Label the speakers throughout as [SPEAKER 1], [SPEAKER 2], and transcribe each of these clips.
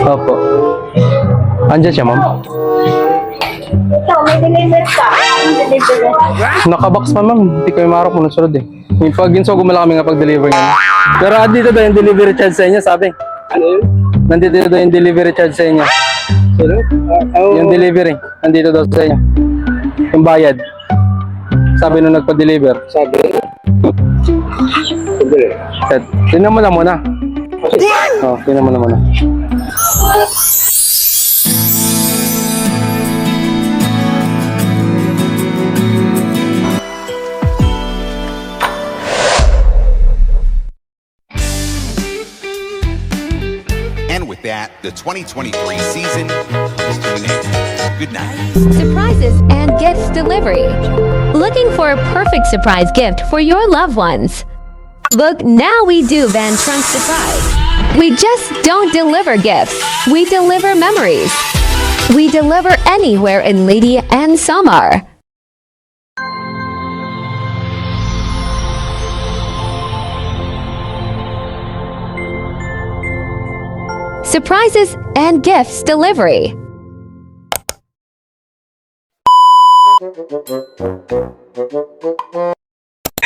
[SPEAKER 1] Opo. Andiyan siya, ma'am.
[SPEAKER 2] Ikaw, may deliver ka. Anong deliver?
[SPEAKER 1] Nakabox pa, ma'am. Hindi ko yung marok mo sunod eh. Yung pag ginsogo mo lang kami nga pag-deliver nga. Pero andito daw yung delivery charge sa inyo, sabi.
[SPEAKER 3] Ano yun?
[SPEAKER 1] Nandito daw yung delivery charge sa inyo.
[SPEAKER 3] Sino?
[SPEAKER 1] Yung delivery, nandito daw sa inyo. Yung bayad. Sabi nung nagpa-deliver.
[SPEAKER 3] Sabi. Sabi.
[SPEAKER 1] Tingnan mo na muna. Oh, tingnan mo na muna.
[SPEAKER 4] And with that, the 2023 season comes to an end. Good night.
[SPEAKER 5] Surprises and gifts delivery. Looking for a perfect surprise gift for your loved ones? Look, now we do Van Trunk Surprise. We just don't deliver gifts. We deliver memories. We deliver anywhere in Lady and Samar. Surprises and gifts delivery.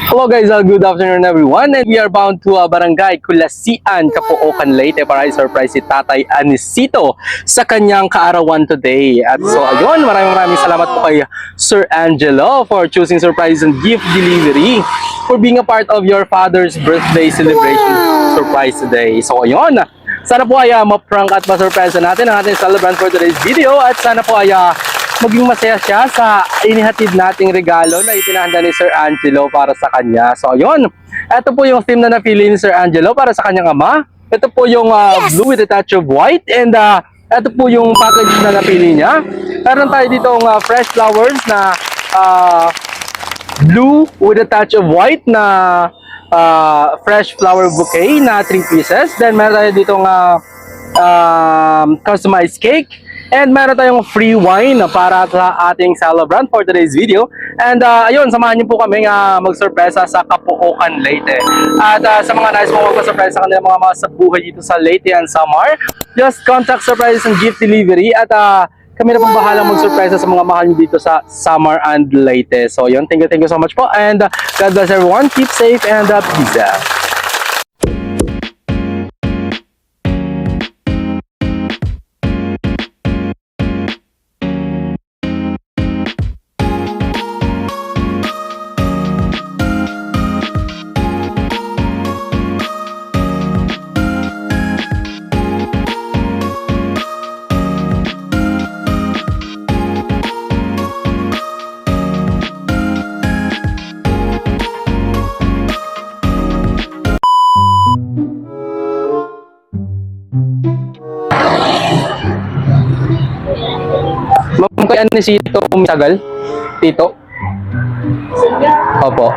[SPEAKER 1] Hello guys, good afternoon everyone, and we are bound to Barangay Kulasian, Capoocan, Leyte para i-surprise si Tatay Anisito sa kanyang kaarawan today. At so ayun, maraming salamat po kay Sir Angelo for choosing surprise and gift delivery for being a part of your father's birthday celebration surprise today. So ayun, sana po ay ma-prank at ma-surprise natin ang ating celebrant for today's video, at sana po ay maging masaya siya sa inihatid nating regalo na ipinahanda ni Sir Angelo para sa kanya. So ayun, ito po yung theme na napili ni Sir Angelo para sa kanyang ama. Ito po yung blue with a touch of white, and ito po yung package na napili niya. Meron tayo ditong fresh flowers na blue with a touch of white na fresh flower bouquet na 3 pieces. Then meron tayo ditong customized cake. And meron tayong free wine para sa ating celebrant for today's video. And ayun, samahan niyo po kami mag-surpresa sa Capoocan, Leyte. At sa mga nais mo magpa-surprise sa kanilang mga sa buhay dito sa Leyte and Samar, just contact Surprises and Gift Delivery, at kami na pong bahalang mag-surpresa sa mga mahal niyo dito sa Samar and Leyte. So yun, thank you so much po, and God bless everyone. Keep safe and peace out. Ma'am, kay Anisito Misagal? Tito? Opo.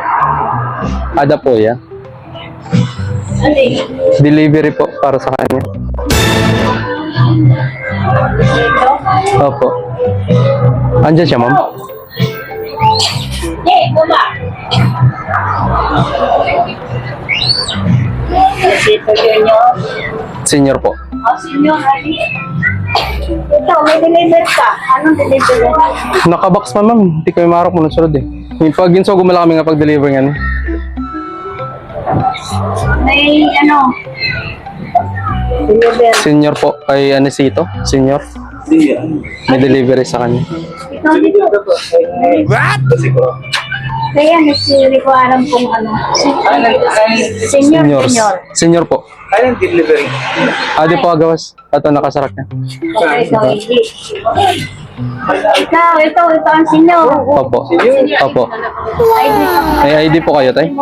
[SPEAKER 1] Ada po yan. Delivery po para sa kanya. Opo. Andiyan siya, ma'am?
[SPEAKER 2] Baba. Dito Junior.
[SPEAKER 1] Senior po.
[SPEAKER 2] Senior, Ali. Ikaw, may deliver ka. Anong deliver?
[SPEAKER 1] Nakabox pa, ma'am. Hindi ko yung marok mo sunod eh. Yung pag ginsogo mo lang kami nga pag-deliver nga.
[SPEAKER 2] May deliver.
[SPEAKER 1] Senior po. Kay Anisito. Senior. May delivery sa kanya.
[SPEAKER 2] Ikaw dito.
[SPEAKER 4] What?
[SPEAKER 2] Kaya hindi ko alam kung Senior,
[SPEAKER 1] Seniors.
[SPEAKER 2] Junior.
[SPEAKER 1] Senior po.
[SPEAKER 3] Anong delivery?
[SPEAKER 1] Adi po agawas. Ito nakasarak na.
[SPEAKER 2] Okay, ikaw hindi. Ito ang senior.
[SPEAKER 1] Opo. Opo.
[SPEAKER 2] ID ka.
[SPEAKER 1] May ID po kayo, tay?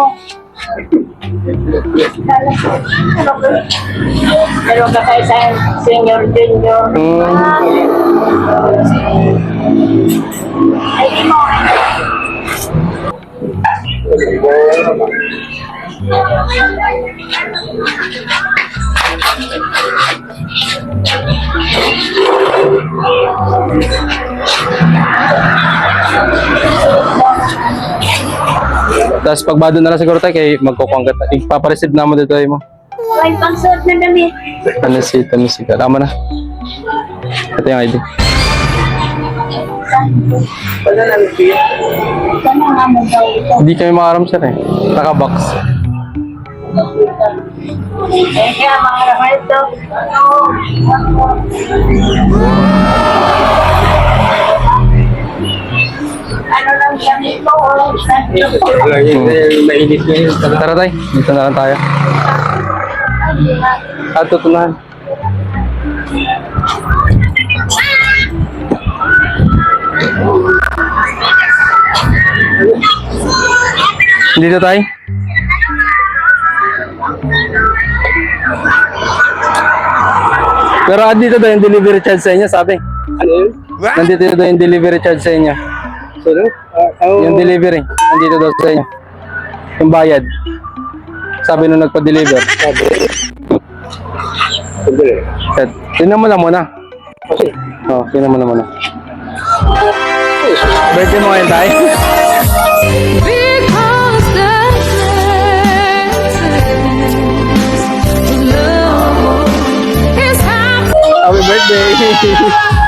[SPEAKER 2] Pero ka kayo sa senior, junior. ID mo.
[SPEAKER 1] Tapos pagbado na lang siguro tayo kay magkukuanggat. Ipapareceive naman dito tayo mo.
[SPEAKER 2] May pangsuot na damit.
[SPEAKER 1] Ano si Tama na. Ito yung ID.
[SPEAKER 3] Wala na nag-pay.
[SPEAKER 2] Sana nga mo daw ito.
[SPEAKER 1] Hindi kami makaram sir eh. Naka-box.
[SPEAKER 2] Kaya mga ramay ito. Ano lang yan ito?
[SPEAKER 3] Wala yun, mainit na yun.
[SPEAKER 1] Tara tayo. Dito na lang tayo. At tutunahan. Dito tayo. Pero dito daw yung delivery charge sa inyo, sabi.
[SPEAKER 3] Ano yun?
[SPEAKER 1] Nandito daw yung delivery charge sa inyo.
[SPEAKER 3] Sorry?
[SPEAKER 1] Yung delivery, nandito daw sa inyo. Yung bayad. Sabi nung nagpa-deliver.
[SPEAKER 3] Sandali.
[SPEAKER 1] Tingnan mo na muna.
[SPEAKER 3] Kasi,
[SPEAKER 1] Tingnan mo na muna. Birthday mo ngayon tayo.
[SPEAKER 5] Because the love is happening.
[SPEAKER 1] Happy birthday!
[SPEAKER 2] Happy birthday!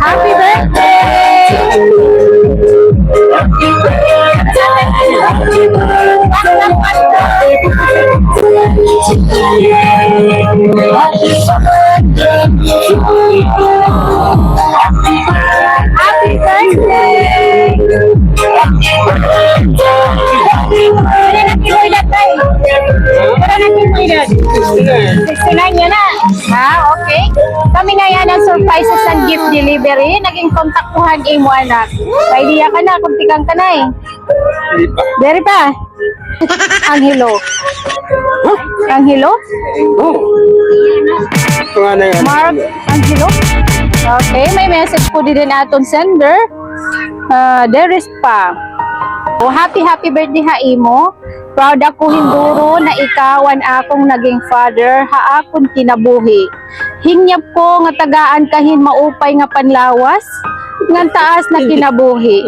[SPEAKER 2] Happy birthday! Yan na. Ha, okay. Kami na yan ang surprises and gift delivery. Naging kontaktuhan mo anak. May idea ka na, kung tikang ka na eh.
[SPEAKER 3] hindi pa.
[SPEAKER 2] Dari pa. Angelo. Angelo?
[SPEAKER 3] Oh. Ito nga na yan.
[SPEAKER 2] Mark Angelo? Okay, may message po din aton sender. There is pa. Oh, happy birthday ha imo. Proud ako hinduro na ikawan akong naging father ha akong kinabuhi. Hingyap ko nga tagaan kahin maupay nga panlawas ngan taas na kinabuhi.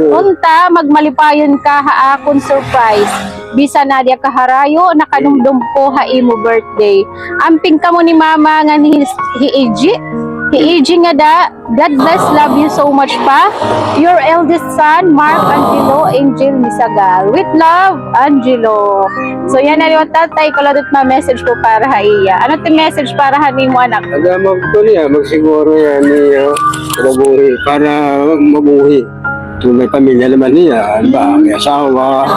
[SPEAKER 2] Unta magmalipayon ka ha akong surprise. Bisa na dia kaharayo nakanumdum ko ha imo birthday. Amping ka mo ni mama nga hiiji. Hiiji nga da. God bless, love you so much pa. Your eldest son, Mark Angelo Angel Misagal. With love, Angelo. So yan na yung tatay ko ladot na message ko para ha iya. Ano yung message para ha ni mo anak?
[SPEAKER 3] Aga magto niya, magsiguro yan niya mabuhi para mabuhi. Kung may pamilya naman niya, ano ba, may asawa,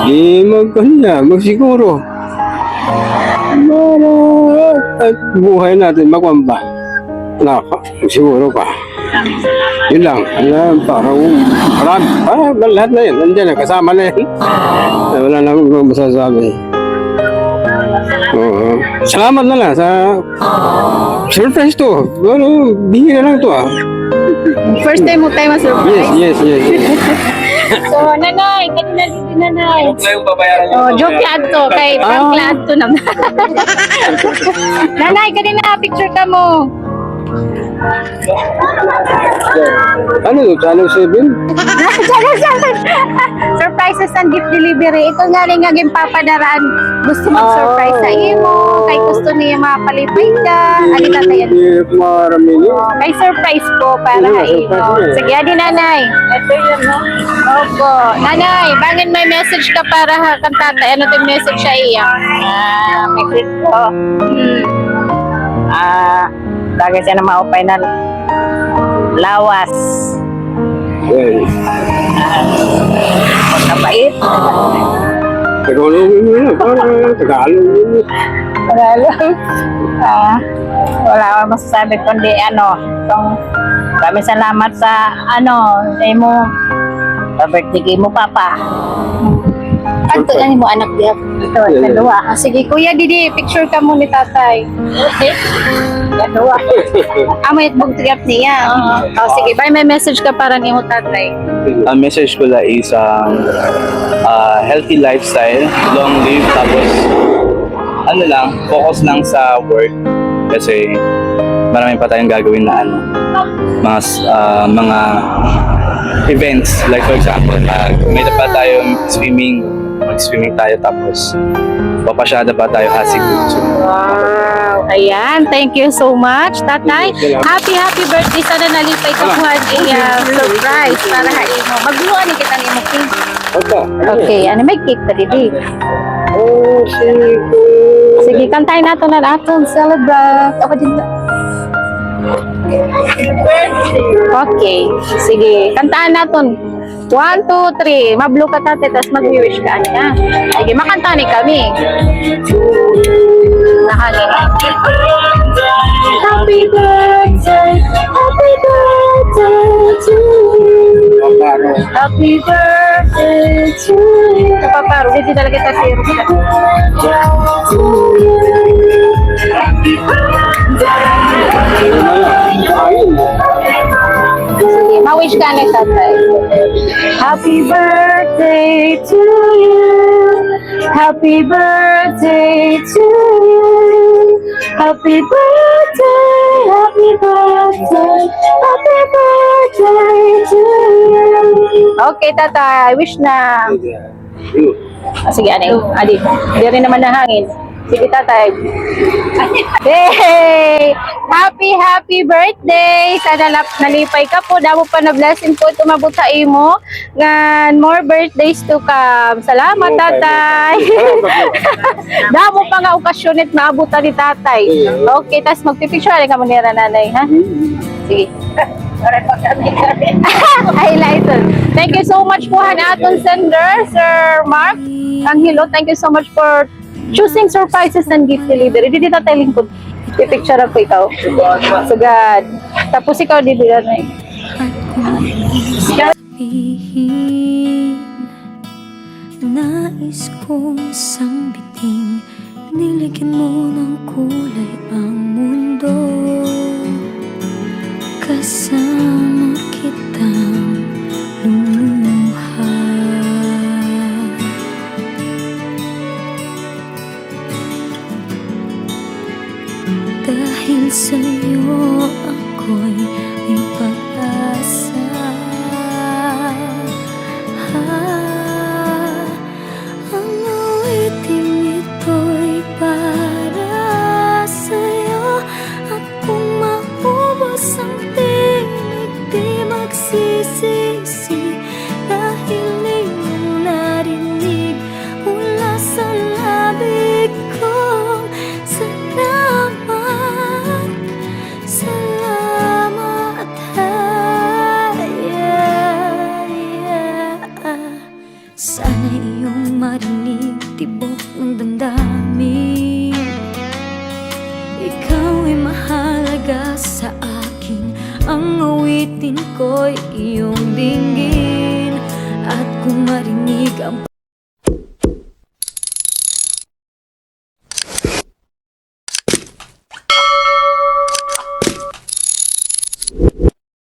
[SPEAKER 3] di niya, magsiguro. At buhay natin, magwamba. Siguro pa. Yun lang. Parang lahat na yun. Nandiyan na, kasama na yun. Wala na akong masasabi. Oo. Salamat na lang sa surprise to. Ano, bihira lang to ah.
[SPEAKER 2] First time mo tayo ma-surprise.
[SPEAKER 3] Yes.
[SPEAKER 2] So, nanay, kanina dito nanay.
[SPEAKER 3] Yung babayaran niyo.
[SPEAKER 2] Oh, joke lang to. Kay prank lang to naman. Nanay, kanina picture ka mo.
[SPEAKER 3] Ano to? Channel 7?
[SPEAKER 2] Surprises and gift delivery. Ito nga rin nga papadaraan. Gusto mag-surprise sa imo. Kay gusto niya makapalipay ka. Ano na yan?
[SPEAKER 3] Hindi marami niyo.
[SPEAKER 2] May surprise po para sa iyo. Sige, adi nanay. Ito yun, no? Opo. Nanay, bangin may message ka para kang tatay. Ano yung message sa iya?
[SPEAKER 6] May clip ko. Bagay siya na maupay na lawas.
[SPEAKER 3] Well,
[SPEAKER 6] Magkabait.
[SPEAKER 3] Tagalog mo na. Tagalog mo.
[SPEAKER 6] Wala akong masasabi kundi kami salamat sa mo birthday mo papa.
[SPEAKER 2] Kanto yan mo anak diya. Ito, dalawa. Sige, Kuya Didi, picture ka mo ni tatay. Okay? Dalawa. May bugtigap niya. Sige, bye. May message ka para ni mo tatay.
[SPEAKER 7] Ang message ko lang is healthy lifestyle, long live, tapos focus lang sa work kasi marami pa tayong gagawin na mga events. Like for example, may pa tayong swimming, mag-swimming tayo tapos papasyada pa tayo Hasigud. So,
[SPEAKER 2] Wow! Ayan, thank you so much, tatay. Happy birthday. Sana nalipay ka po ang surprise para hain mo. Magluan ni kita ni mo cake. Okay, ano may cake pa didi?
[SPEAKER 3] Oh,
[SPEAKER 2] Sige, kantayin nato na natin. Celebrate. Ako din ba? Okay, sige. Kantaan natin. 1, 2, 3. Mablo ka tate, tapos mag-wish ka niya. Sige, makanta ni kami. Nahangin. Happy birthday to you. Happy birthday to you. Paparo, hindi talaga kita serious ka. Sige, ma-wish ka na tatay. Happy birthday to you. Happy birthday to you. Happy birthday, happy birthday, happy birthday to you. Okay, tatay. Wish na. Sige, adi. Hindi rin naman nahangin. Sige, tatay. Hey! Happy birthday! Sana nalipay ka po. Damo pa na blessing po tumabot sa imo. Ngan more birthdays to come. Salamat, tatay. Damo pa nga okasyon at maabutan ni tatay. Okay, tas magpipicture ka mo nila nanay, ha? Sige. Highlight. Thank you so much po aton sender, Sir Mark Angelo. Thank you so much for choosing surprises and gift delivery. Dito tayo lingkod. I-picture ako ikaw. Sagad. Tapos ikaw dito na eh.
[SPEAKER 8] Sabihin, nais kong sambiting, niligyan mo ng kulay ang mundo. Kasama kitang lumuha. Dahil sa'yo ako'y may pag-asa. Ang awiting ito'y para sa'yo. At kung maubos ang tinig, di magsisisi. Dahil iyong narinig mula sa labig ko. Salamat, sana iyong marinig tibok ng damdamin. Ikaw ay mahalaga sa akin. Ang awitin ko'y iyong dinggin. At kung marinig ang